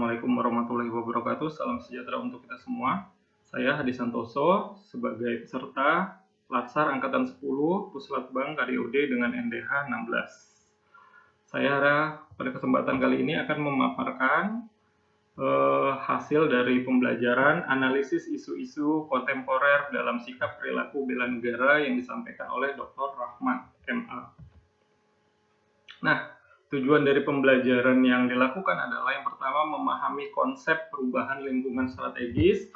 Assalamualaikum warahmatullahi wabarakatuh. Salam sejahtera untuk kita semua. Saya Hadi Santoso sebagai peserta Latsar Angkatan 10 Puslatbang KDUD dengan NDH 16. Saya pada kesempatan kali ini akan memaparkan hasil dari pembelajaran analisis isu-isu kontemporer dalam sikap perilaku bela negara yang disampaikan oleh Dr. Rahmat MA. Nah, tujuan dari pembelajaran yang dilakukan adalah yang pertama memahami konsep perubahan lingkungan strategis,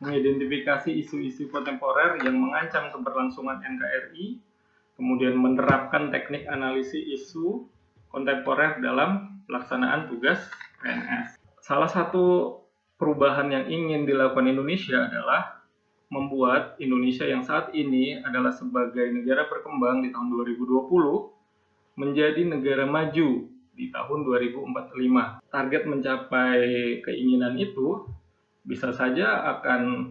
mengidentifikasi isu-isu kontemporer yang mengancam keberlangsungan NKRI, kemudian menerapkan teknik analisis isu kontemporer dalam pelaksanaan tugas PNS. Salah satu perubahan yang ingin dilakukan Indonesia adalah membuat Indonesia yang saat ini adalah sebagai negara berkembang di tahun 2020 menjadi negara maju di tahun 2045. Target mencapai keinginan itu bisa saja akan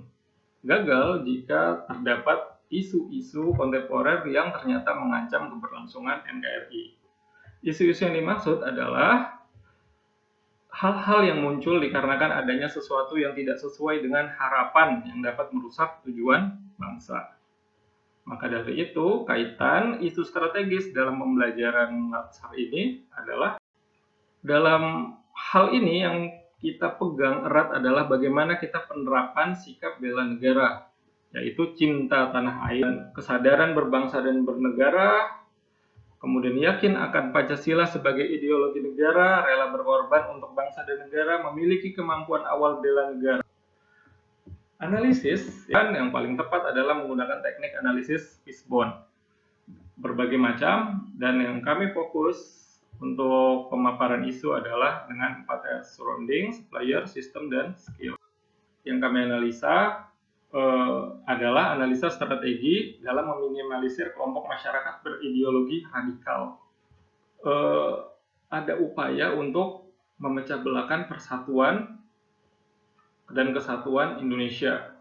gagal jika terdapat isu-isu kontemporer yang ternyata mengancam keberlangsungan NKRI. Isu-isu yang dimaksud adalah hal-hal yang muncul dikarenakan adanya sesuatu yang tidak sesuai dengan harapan yang dapat merusak tujuan bangsa. Maka dari itu, kaitan isu strategis dalam pembelajaran Latsar ini adalah dalam hal ini yang kita pegang erat adalah bagaimana kita penerapan sikap bela negara, yaitu cinta tanah air, kesadaran berbangsa dan bernegara, kemudian yakin akan Pancasila sebagai ideologi negara, rela berkorban untuk bangsa dan negara, memiliki kemampuan awal bela negara. Analisis yang paling tepat adalah menggunakan teknik analisis fishbone berbagai macam, dan yang kami fokus untuk pemaparan isu adalah dengan 4S: surrounding, supplier, system, dan skill. Yang kami analisa adalah analisa strategi dalam meminimalisir kelompok masyarakat berideologi radikal. Ada upaya untuk memecah belahkan persatuan dan kesatuan Indonesia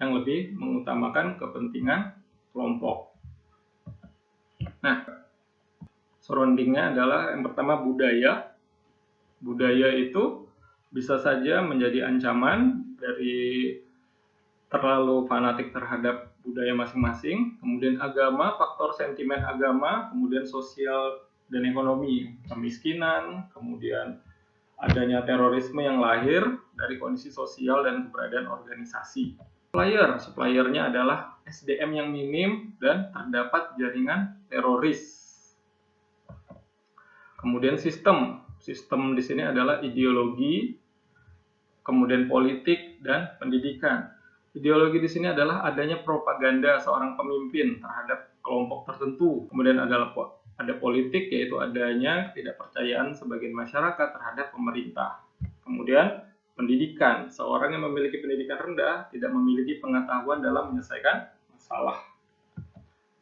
yang lebih mengutamakan kepentingan kelompok. Nah, surroundingnya adalah yang pertama budaya. Budaya itu bisa saja menjadi ancaman dari terlalu fanatik terhadap budaya masing-masing. Kemudian agama, faktor sentimen agama, kemudian sosial dan ekonomi, kemiskinan, kemudian adanya terorisme yang lahir dari kondisi sosial dan keberadaan organisasi. Suppliernya adalah SDM yang minim dan terdapat jaringan teroris. Kemudian sistem di sini adalah ideologi, kemudian politik dan pendidikan. Ideologi di sini adalah adanya propaganda seorang pemimpin terhadap kelompok tertentu. Kemudian ada politik, yaitu adanya ketidakpercayaan sebagian masyarakat terhadap pemerintah. Kemudian pendidikan, seorang yang memiliki pendidikan rendah tidak memiliki pengetahuan dalam menyelesaikan masalah,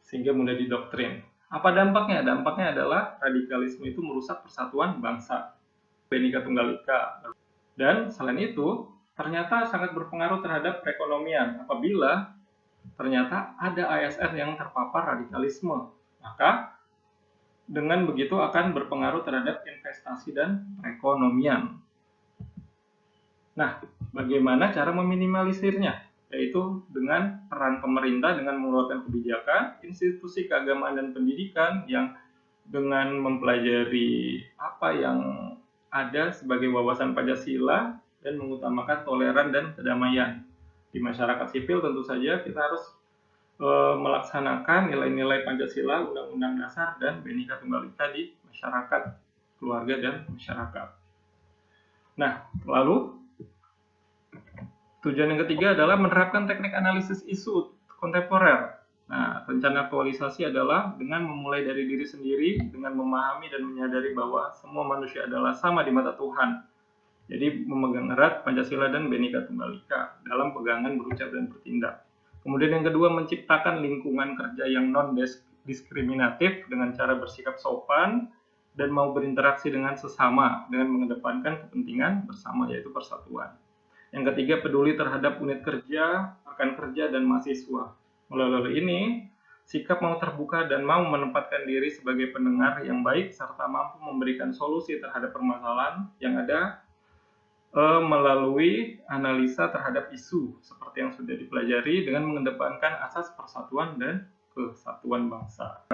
sehingga mudah didoktrin. Apa dampaknya? Dampaknya adalah radikalisme itu merusak persatuan bangsa, Bhinneka Tunggal Ika. Dan selain itu, ternyata sangat berpengaruh terhadap perekonomian. Apabila ternyata ada ASN yang terpapar radikalisme, maka dengan begitu akan berpengaruh terhadap investasi dan perekonomian. Nah, bagaimana cara meminimalisirnya? Yaitu dengan peran pemerintah dengan mengeluarkan kebijakan, institusi keagamaan dan pendidikan yang dengan mempelajari apa yang ada sebagai wawasan Pancasila dan mengutamakan toleran dan kedamaian. Di masyarakat sipil tentu saja kita harus melaksanakan nilai-nilai Pancasila, Undang-Undang Dasar, dan Bhinneka Tunggal Ika di masyarakat, keluarga, dan masyarakat. Nah, lalu tujuan yang ketiga adalah menerapkan teknik analisis isu kontemporer. Nah, rencana aktualisasi adalah dengan memulai dari diri sendiri, dengan memahami dan menyadari bahwa semua manusia adalah sama di mata Tuhan. Jadi memegang erat Pancasila dan Bhinneka Tunggal Ika dalam pegangan, berucap, dan bertindak. Kemudian yang kedua, menciptakan lingkungan kerja yang non-diskriminatif dengan cara bersikap sopan dan mau berinteraksi dengan sesama dengan mengedepankan kepentingan bersama, yaitu persatuan. Yang ketiga, peduli terhadap unit kerja, rekan kerja, dan mahasiswa. Melalui ini, sikap mau terbuka dan mau menempatkan diri sebagai pendengar yang baik serta mampu memberikan solusi terhadap permasalahan yang ada melalui analisa terhadap isu seperti yang sudah dipelajari dengan mengedepankan asas persatuan dan kesatuan bangsa.